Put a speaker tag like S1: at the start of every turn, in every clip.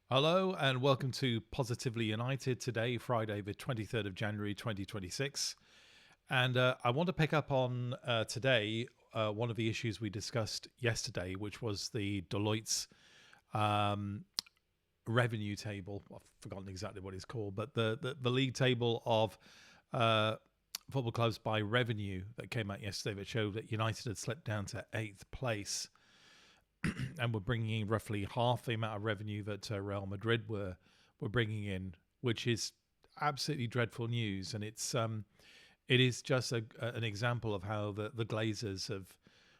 S1: Hello and welcome to Positively United today, Friday, the 23rd of January 2026. And I want to pick up on today one of the issues we discussed yesterday, which was the Deloitte's revenue table. I've forgotten exactly what it's called, but the league table of football clubs by revenue that came out yesterday that showed that United had slipped down to 8th place and were bringing in roughly half the amount of revenue that Real Madrid were bringing in, which is absolutely dreadful news. And it is just an example of how the Glazers have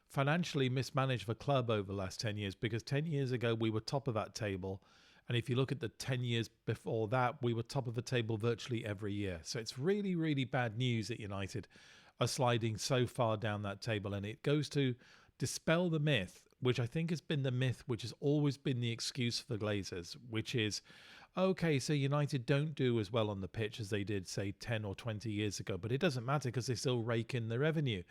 S1: financially mismanaged the club over the last 10 years, because 10 years ago we were top of that table. And if you look at the 10 years before that, we were top of the table virtually every year. So it's really, really bad news that United are sliding so far down that table. And it goes to dispel the myth, which I think has been the myth, which has always been the excuse for the Glazers, which is, okay, so United don't do as well on the pitch as they did, say, 10 or 20 years ago, but it doesn't matter because they still rake in the revenue.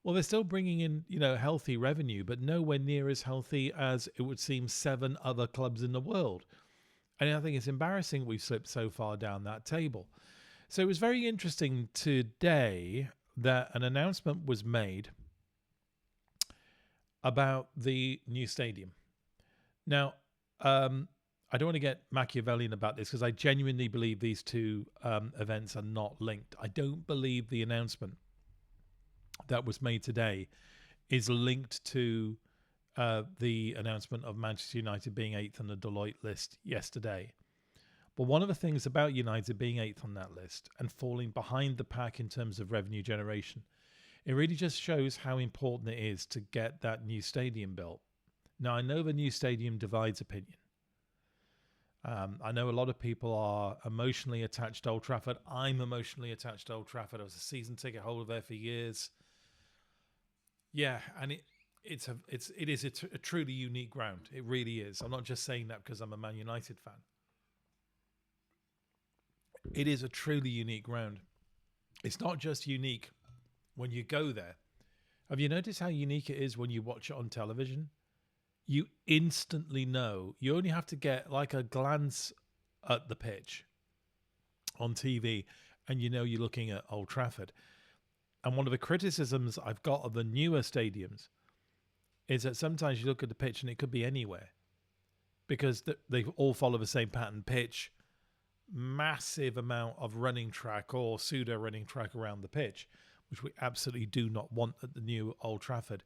S1: Well, they're still bringing in, healthy revenue, but nowhere near as healthy as it would seem 7 other clubs in the world. And I think it's embarrassing we've slipped so far down that table. So it was very interesting today that an announcement was made about the new stadium. Now, I don't want to get Machiavellian about this because I genuinely believe these two events are not linked. I don't believe the announcement that was made today is linked to the announcement of Manchester United being 8th on the Deloitte list yesterday. But one of the things about United being 8th on that list and falling behind the pack in terms of revenue generation, it really just shows how important it is to get that new stadium built. Now, I know the new stadium divides opinion. I know a lot of people are emotionally attached to Old Trafford. I'm emotionally attached to Old Trafford. I was a season ticket holder there for years. Yeah, and it is a truly unique ground. It really is. I'm not just saying that because I'm a Man United fan. It is a truly unique ground. It's not just unique when you go there. Have you noticed how unique it is when you watch it on television? You instantly know. You only have to get like a glance at the pitch on TV and you know you're looking at Old Trafford. And one of the criticisms I've got of the newer stadiums is that sometimes you look at the pitch and it could be anywhere because they all follow the same pattern pitch, massive amount of running track or pseudo running track around the pitch, which we absolutely do not want at the new Old Trafford.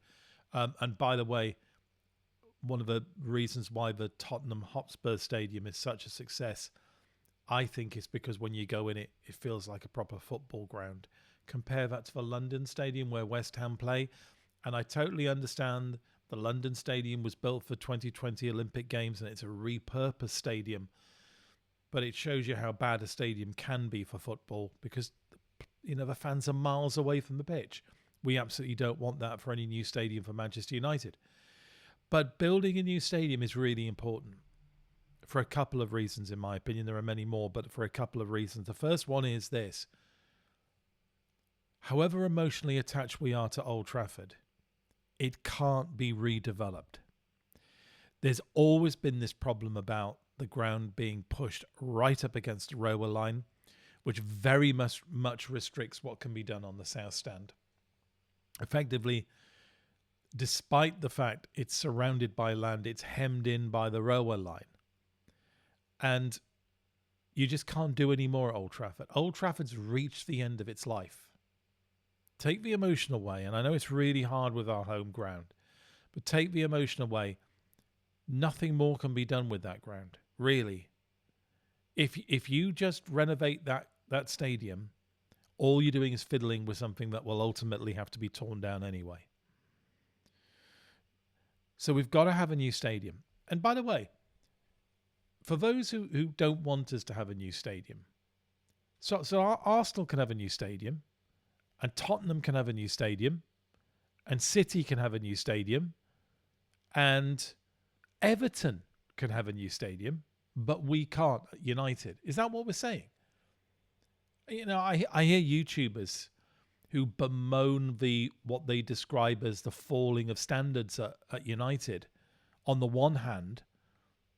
S1: And by the way, one of the reasons why the Tottenham Hotspur Stadium is such a success, I think, is because when you go in it, it feels like a proper football ground. Compare that to the London Stadium where West Ham play. And I totally understand the London Stadium was built for 2020 Olympic Games and it's a repurposed stadium. But it shows you how bad a stadium can be for football because the fans are miles away from the pitch. We absolutely don't want that for any new stadium for Manchester United. But building a new stadium is really important for a couple of reasons, in my opinion. There are many more, but for a couple of reasons. The first one is this. However emotionally attached we are to Old Trafford, it can't be redeveloped. There's always been this problem about the ground being pushed right up against the railway line, which very much restricts what can be done on the south stand. Effectively, despite the fact it's surrounded by land, it's hemmed in by the railway line. And you just can't do any more at Old Trafford. Old Trafford's reached the end of its life. Take the emotion away, and I know it's really hard with our home ground, but take the emotion away. Nothing more can be done with that ground, really. If you just renovate that stadium, all you're doing is fiddling with something that will ultimately have to be torn down anyway. So we've got to have a new stadium. And by the way, for those who don't want us to have a new stadium, so Arsenal can have a new stadium, and Tottenham can have a new stadium, and City can have a new stadium, and Everton can have a new stadium, but we can't at United. Is that what we're saying? I hear YouTubers who bemoan what they describe as the falling of standards at United on the one hand,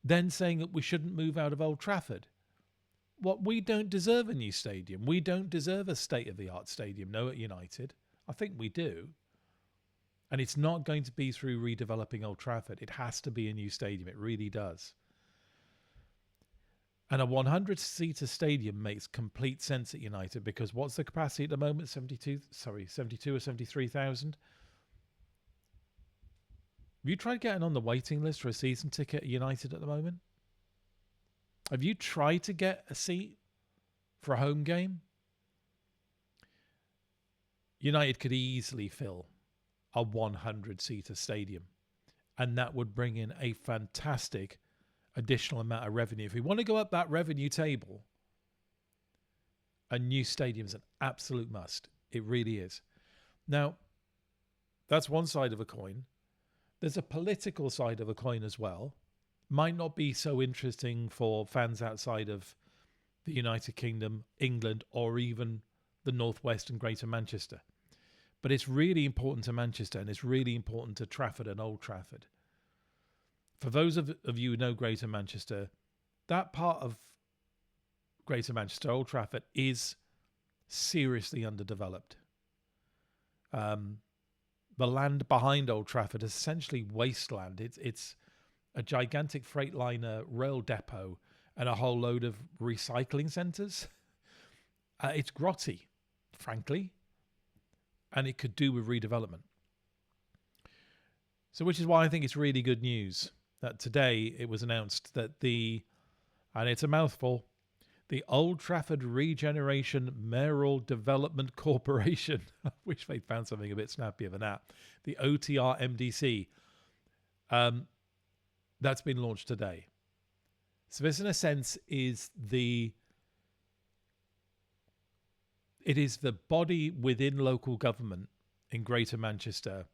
S1: then saying that we shouldn't move out of Old Trafford. What, we don't deserve a new stadium. We don't deserve a state-of-the-art stadium, no, at United. I think we do. And it's not going to be through redeveloping Old Trafford. It has to be a new stadium. It really does. And a 100-seater stadium makes complete sense at United, because what's the capacity at the moment? 72 or 73,000? Have you tried getting on the waiting list for a season ticket at United at the moment? Have you tried to get a seat for a home game? United could easily fill a 100-seater stadium, and that would bring in a fantastic additional amount of revenue. If we want to go up that revenue table, a new stadium's an absolute must. It really is. Now, that's one side of a coin. There's a political side of a coin as well. Might not be so interesting for fans outside of the United Kingdom, England, or even the Northwest and Greater Manchester. But it's really important to Manchester, and it's really important to Trafford and Old Trafford. For those of you who know Greater Manchester, that part of Greater Manchester, Old Trafford, is seriously underdeveloped. The land behind Old Trafford is essentially wasteland. It's a gigantic Freightliner rail depot and a whole load of recycling centres. It's grotty, frankly, and it could do with redevelopment. So, which is why I think it's really good news that today it was announced that and it's a mouthful, the Old Trafford Regeneration Mayoral Development Corporation, I wish they'd found something a bit snappier than that, the OTR MDC, that's been launched today. So this, in a sense, is the body within local government in Greater Manchester,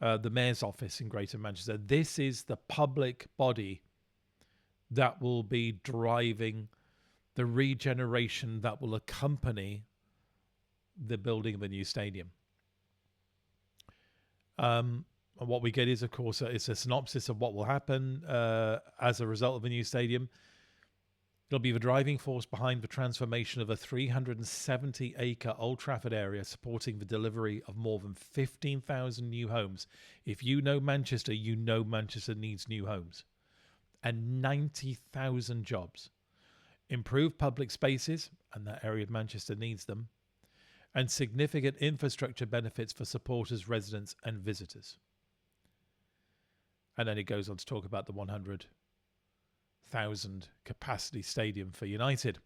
S1: the Mayor's Office in Greater Manchester. This is the public body that will be driving the regeneration that will accompany the building of a new stadium. And what we get is, of course, it's a synopsis of what will happen as a result of a new stadium. It'll be the driving force behind the transformation of a 370-acre Old Trafford area, supporting the delivery of more than 15,000 new homes. If you know Manchester, you know Manchester needs new homes. And 90,000 jobs. Improved public spaces, and that area of Manchester needs them, and significant infrastructure benefits for supporters, residents, and visitors. And then it goes on to talk about the 100,000 capacity stadium for United.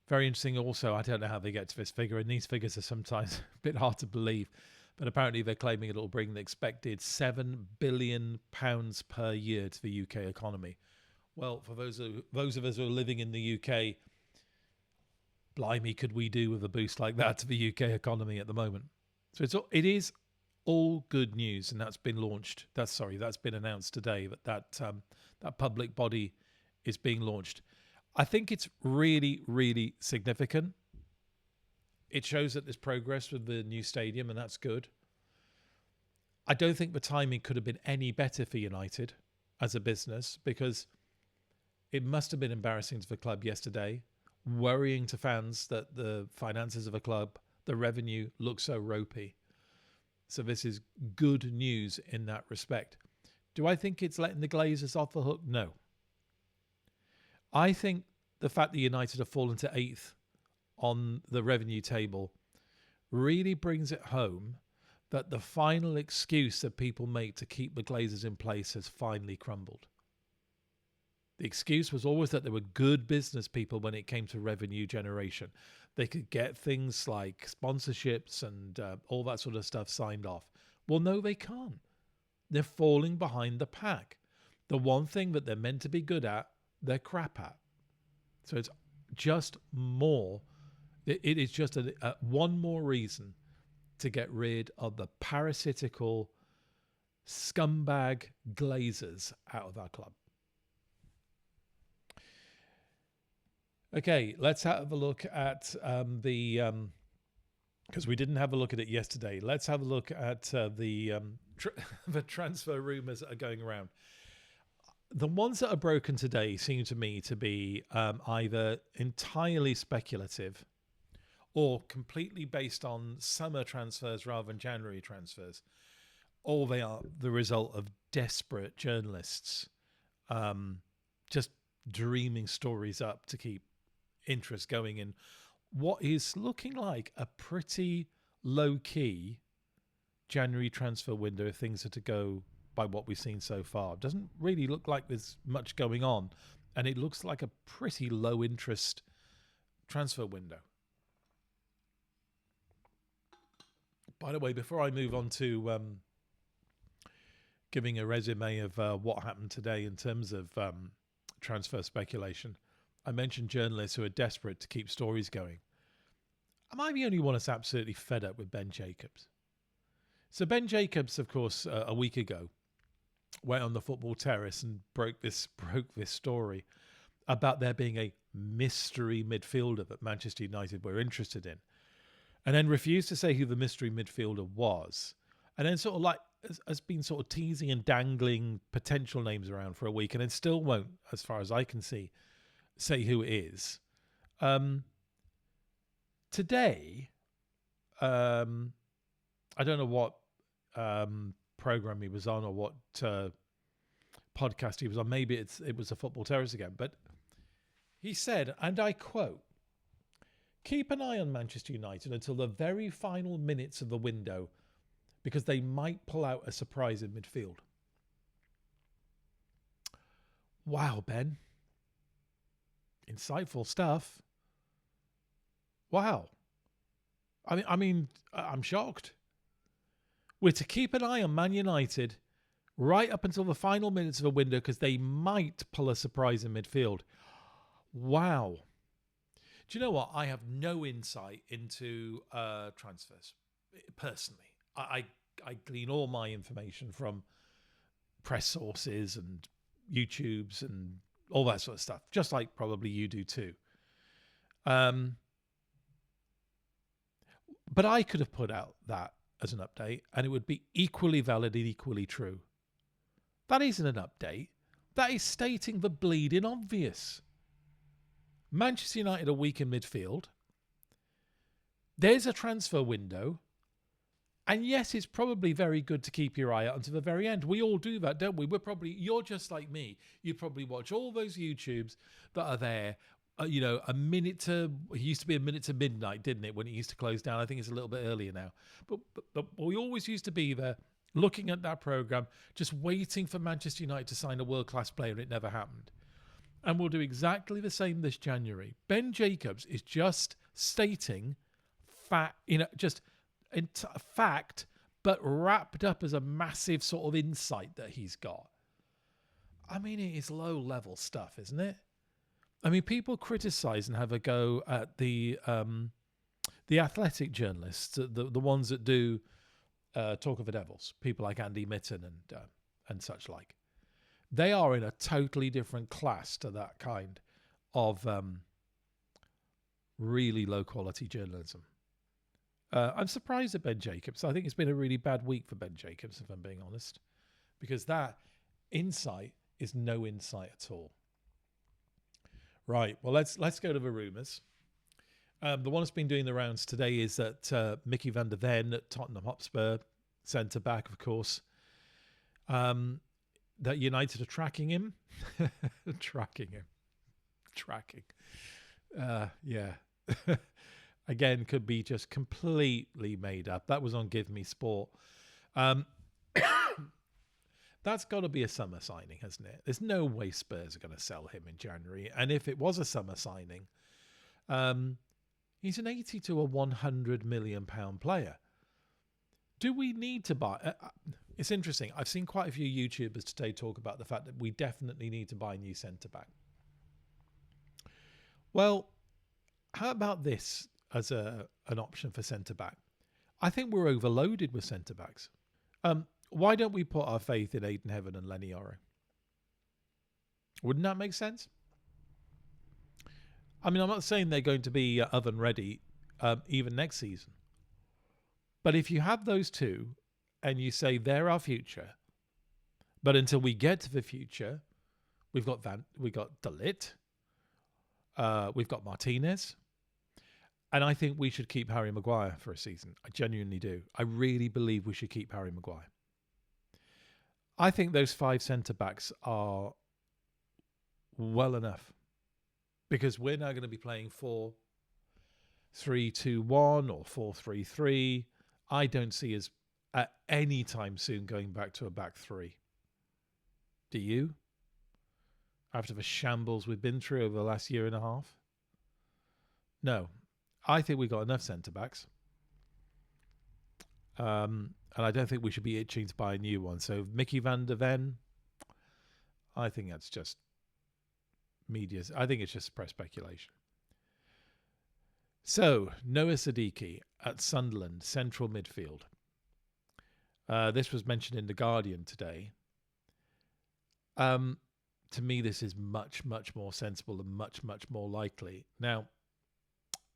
S1: Very interesting also, I don't know how they get to this figure, and these figures are sometimes a bit hard to believe, but apparently they're claiming it'll bring the expected £7 billion per year to the UK economy. Well, for those of us who are living in the UK, blimey, could we do with a boost like that to the UK economy at the moment? So it is all good news, and that's been launched. That's been announced today, that public body is being launched. I think it's really, really significant. It shows that there's progress with the new stadium, and that's good. I don't think the timing could have been any better for United as a business, because it must have been embarrassing to the club yesterday, worrying to fans that the finances of a club, the revenue, look so ropey. So this is good news in that respect. Do I think it's letting the Glazers off the hook? No. I think the fact that United have fallen to 8th on the revenue table really brings it home that the final excuse that people make to keep the Glazers in place has finally crumbled. The excuse was always that they were good business people when it came to revenue generation. They could get things like sponsorships and all that sort of stuff signed off. Well, no, they can't. They're falling behind the pack. The one thing that they're meant to be good at, they're crap at. So it's just more. It is just one more reason to get rid of the parasitical scumbag Glazers out of our club. Okay, let's have a look at because we didn't have a look at it yesterday. Let's have a look at the transfer rumours that are going around. the ones that are broken today seem to me to be either entirely speculative or completely based on summer transfers rather than January transfers, or they are the result of desperate journalists just dreaming stories up to keep interest going in what is looking like a pretty low-key January transfer window if things are to go by what we've seen so far. It doesn't really look like there's much going on, and it looks like a pretty low-interest transfer window. By the way, before I move on to giving a resume of what happened today in terms of transfer speculation, I mentioned journalists who are desperate to keep stories going. Am I the only one that's absolutely fed up with Ben Jacobs? So Ben Jacobs, of course, a week ago, went on the football terrace and broke this story about there being a mystery midfielder that Manchester United were interested in, and then refused to say who the mystery midfielder was, and then sort of like has been sort of teasing and dangling potential names around for a week, and then still won't, as far as I can see, say who it is. Today, I don't know what program he was on or what podcast he was on. Maybe it was a Football Terrace again, but he said, and I quote, "Keep an eye on Manchester United until the very final minutes of the window because they might pull out a surprise in midfield." Wow, Ben. Insightful stuff. Wow. I mean, I'm shocked. We're to keep an eye on Man United right up until the final minutes of a window because they might pull a surprise in midfield. Wow. Do you know what? I have no insight into transfers, personally. I glean all my information from press sources and YouTubes and all that sort of stuff, just like probably you do too. But I could have put out that as an update and it would be equally valid and equally true. That isn't an update. That is stating the bleeding obvious. Manchester United are weak in midfield. There's a transfer window. And yes, it's probably very good to keep your eye out until the very end. We all do that, don't we? You're just like me. You probably watch all those YouTubes that are there. It used to be a minute to midnight, didn't it? When it used to close down. I think it's a little bit earlier now. But we always used to be there looking at that program, just waiting for Manchester United to sign a world-class player, and it never happened. And we'll do exactly the same this January. Ben Jacobs is just stating fact, but wrapped up as a massive sort of insight that he's got. I mean, it is low-level stuff, isn't it? I mean, people criticize and have a go at the athletic journalists, the ones that do talk of the Devils, people like Andy Mitten and such like. They are in a totally different class to that kind of really low-quality journalism. I'm surprised at Ben Jacobs. I think it's been a really bad week for Ben Jacobs, if I'm being honest, because that insight is no insight at all. Right. Well, let's go to the rumours. The one that's been doing the rounds today is that Mickey van der Ven at Tottenham Hotspur, centre back, of course, that United are tracking him. Tracking. Yeah. Again, could be just completely made up. That was on Give Me Sport. That's got to be a summer signing, hasn't it? There's no way Spurs are going to sell him in January. And if it was a summer signing, he's an 80 to a 100 million pound player. Do we need to buy? It's interesting. I've seen quite a few YouTubers today talk about the fact that we definitely need to buy a new centre back. Well, how about this as an option for centre back? I think we're overloaded with centre backs. Why don't we put our faith in Aidan Heaven and Lenny Oro? Wouldn't that make sense? I mean, I'm not saying they're going to be oven ready even next season. But if you have those two and you say they're our future, but until we get to the future, We've got De Ligt. We've got Martinez. And I think we should keep Harry Maguire for a season. I genuinely do. I really believe we should keep Harry Maguire. I think those 5 centre-backs are well enough, because we're now going to be playing 4-3-2-1 or 4-3-3. I don't see us at any time soon going back to a back 3. Do you? After the shambles we've been through over the last year and a half? No. I think we've got enough centre-backs. And I don't think we should be itching to buy a new one. So Mickey van der Ven, I think that's just media. I think it's just press speculation. So Noah Siddiqui at Sunderland, central midfield. This was mentioned in The Guardian today. To me, this is much, much more sensible and much, much more likely. Now,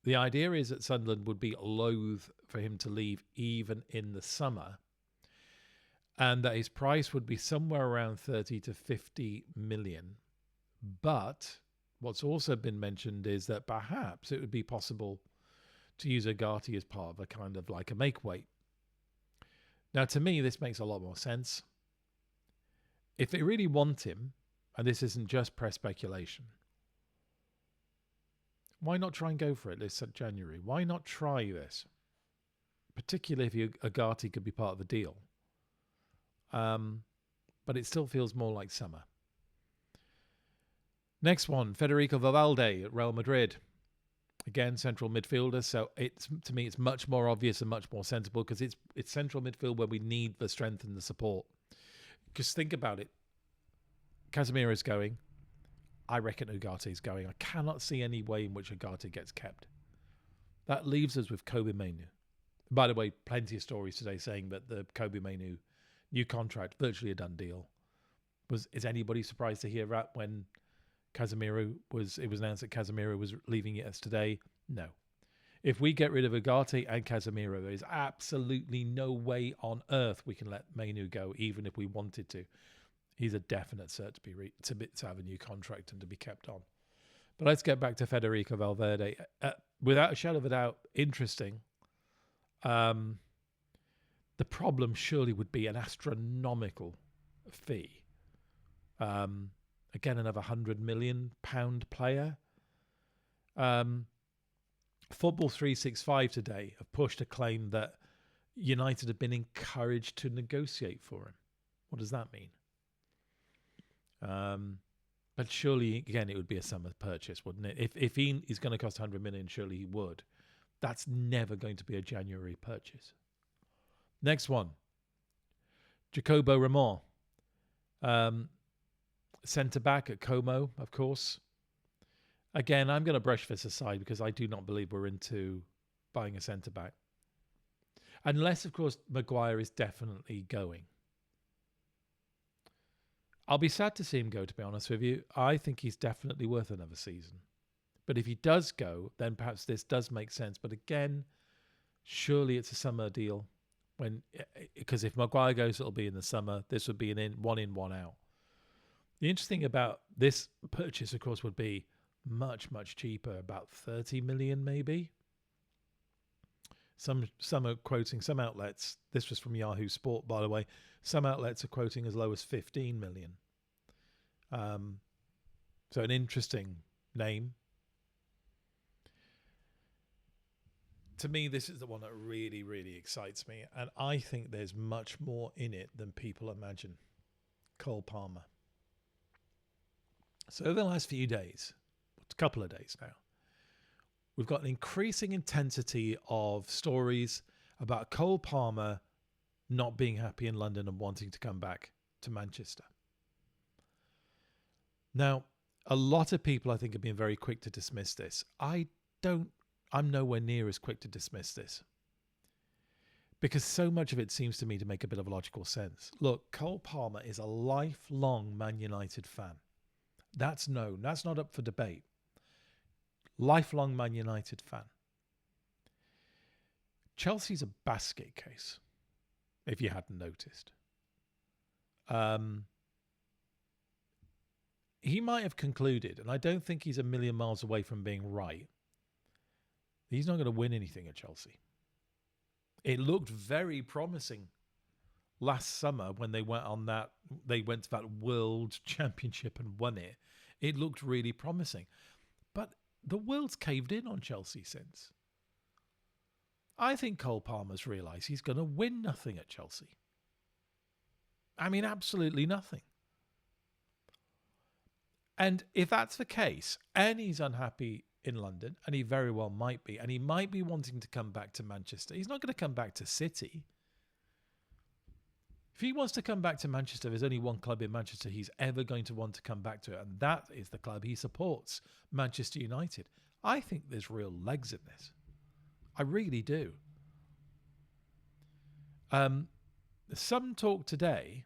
S1: the idea is that Sunderland would be loath for him to leave even in the summer, and that his price would be somewhere around 30 to 50 million. But what's also been mentioned is that perhaps it would be possible to use Agati as part of a kind of like a make-weight. Now, to me, this makes a lot more sense. If they really want him, and this isn't just press speculation, why not try and go for it this January? Why not try this? Particularly if Agati could be part of the deal. But it still feels more like summer. Next one, Federico Valverde at Real Madrid. Again, central midfielder. So to me, it's much more obvious and much more sensible, because it's central midfield where we need the strength and the support. Because think about it. Casemiro's going. I reckon Ugate's going. I cannot see any way in which Ugarte gets kept. That leaves us with Kobe Mainu. By the way, plenty of stories today saying that the Kobe Mainu new contract, virtually a done deal. Is anybody surprised to hear that when it was announced that Casemiro was leaving us today? No. If we get rid of Ugarte and Casemiro, there is absolutely no way on earth we can let Mainu go, even if we wanted to. He's a definite cert to have a new contract and to be kept on. But let's get back to Federico Valverde. Without a shadow of a doubt, interesting. The problem surely would be an astronomical fee. Again, another £100 million player. Football 365 today have pushed a claim that United have been encouraged to negotiate for him. What does that mean? But surely, again, it would be a summer purchase, wouldn't it? If he is going to cost 100 million, surely he would. That's never going to be a January purchase. Next one, Jacobo Ramon, centre back at Como, of course. Again, I'm going to brush this aside because I do not believe we're into buying a centre back, unless, of course, Maguire is definitely going. I'll be sad to see him go, to be honest with you. I think he's definitely worth another season. But if he does go, then perhaps this does make sense. But again, surely it's a summer deal. Because if Maguire goes, it'll be in the summer. This would be one in, one out. The interesting about this purchase, of course, would be much, much cheaper, about 30 million maybe. Some are quoting, some outlets, this was from Yahoo Sport, by the way, some outlets are quoting as low as 15 million. So an interesting name. To me, this is the one that really, really excites me. And I think there's much more in it than people imagine. Cole Palmer. So over the last few days, a couple of days now, we've got an increasing intensity of stories about Cole Palmer not being happy in London and wanting to come back to Manchester. Now, a lot of people, I think, have been very quick to dismiss this. I'm nowhere near as quick to dismiss this, because so much of it seems to me to make a bit of logical sense. Look, Cole Palmer is a lifelong Man United fan. That's known. That's not up for debate. Lifelong Man United fan. Chelsea's a basket case, if you hadn't noticed. he might have concluded, and I don't think he's a million miles away from being right, he's not going to win anything at Chelsea. It looked very promising last summer when they went to that World Championship and won it. It looked really promising. But the world's caved in on Chelsea since. I think Cole Palmer's realised he's going to win nothing at Chelsea. I mean, absolutely nothing. And if that's the case, and he's unhappy in London, and he very well might be, and he might be wanting to come back to Manchester, he's not going to come back to City. If he wants to come back to Manchester, there's only one club in Manchester he's ever going to want to come back to, and that is the club he supports, Manchester United. I think there's real legs in this. I really do. Some talk today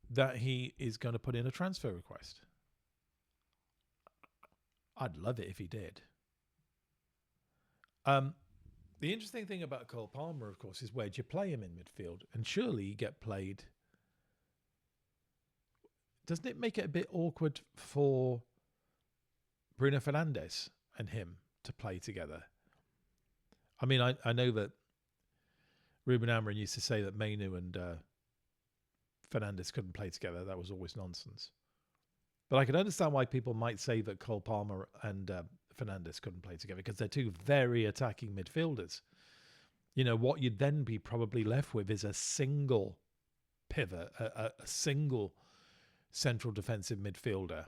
S1: that he is going to put in a transfer request. I'd love it if he did. The interesting thing about Cole Palmer, of course, is where do you play him in midfield? And surely you get played. Doesn't it make it a bit awkward for Bruno Fernandes and him to play together? I mean, I know that Ruben Amorim used to say that Mainu and Fernandes couldn't play together. That was always nonsense. But I can understand why people might say that Cole Palmer and Fernandes couldn't play together, because they're two very attacking midfielders. You know, what you'd then be probably left with is a single pivot, a single central defensive midfielder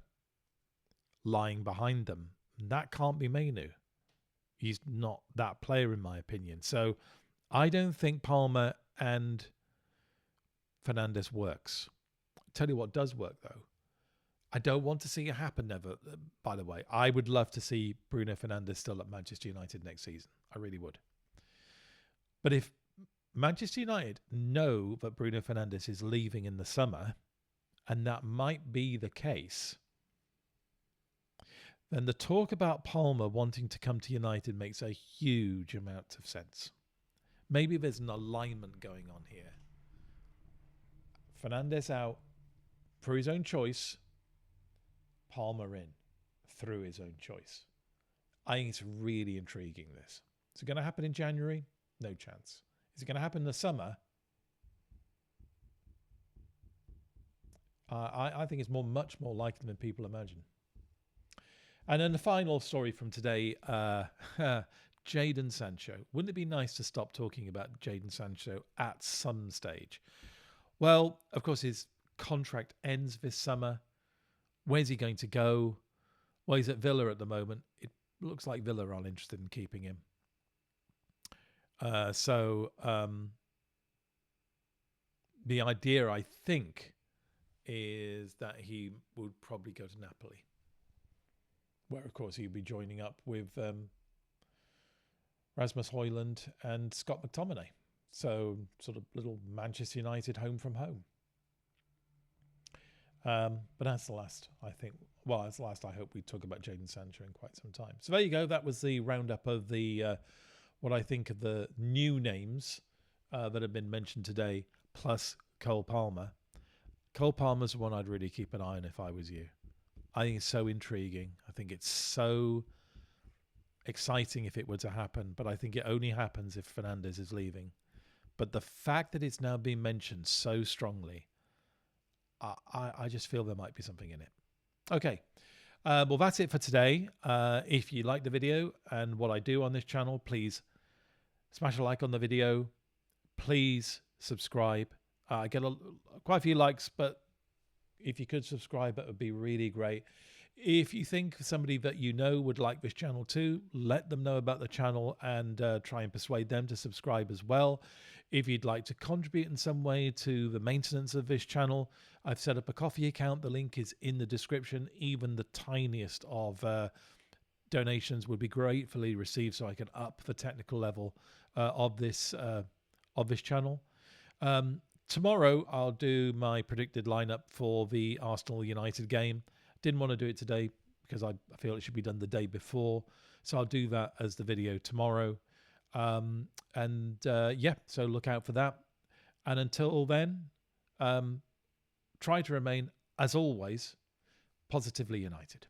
S1: lying behind them. That can't be Mainu. He's not that player, in my opinion. So I don't think Palmer and Fernandes works. Tell you what does work, though. I don't want to see it happen, never, by the way. I would love to see Bruno Fernandes still at Manchester United next season. I really would. But if Manchester United know that Bruno Fernandes is leaving in the summer, and that might be the case, then the talk about Palmer wanting to come to United makes a huge amount of sense. Maybe there's an alignment going on here. Fernandes out for his own choice, Palmer in through his own choice. I think it's really intriguing, this. Is it going to happen in January? No chance. Is it going to happen in the summer? I think it's much more likely than people imagine. And then the final story from today, Jadon Sancho. Wouldn't it be nice to stop talking about Jadon Sancho at some stage? Well, of course, his contract ends this summer. Where's he going to go? Well, he's at Villa at the moment. It looks like Villa aren't interested in keeping him. So the idea, I think, is that he would probably go to Napoli, where, of course, he'd be joining up with Rasmus Højlund and Scott McTominay. So sort of little Manchester United home from home. But that's the last, I think. Well, that's the last I hope we talk about Jadon Sancho in quite some time. So there you go. That was the roundup of the what I think of the new names that have been mentioned today, plus Cole Palmer. Cole Palmer's the one I'd really keep an eye on if I was you. I think it's so intriguing. I think it's so exciting if it were to happen, but I think it only happens if Fernandes is leaving. But the fact that it's now being mentioned so strongly, I just feel there might be something in it. Okay. Well, that's it for today. If you like the video and what I do on this channel, please smash a like on the video. Please subscribe. I get quite a few likes, but if you could subscribe, that would be really great. If you think somebody that you know would like this channel too, let them know about the channel and try and persuade them to subscribe as well. If you'd like to contribute in some way to the maintenance of this channel, I've set up a Coffee account. The link is in the description. Even the tiniest of donations would be gratefully received, so I can up the technical level of this channel. Tomorrow, I'll do my predicted lineup for the Arsenal United game. Didn't want to do it today because I feel it should be done the day before. So I'll do that as the video tomorrow. Yeah, so look out for that. And until then, try to remain, as always, positively united.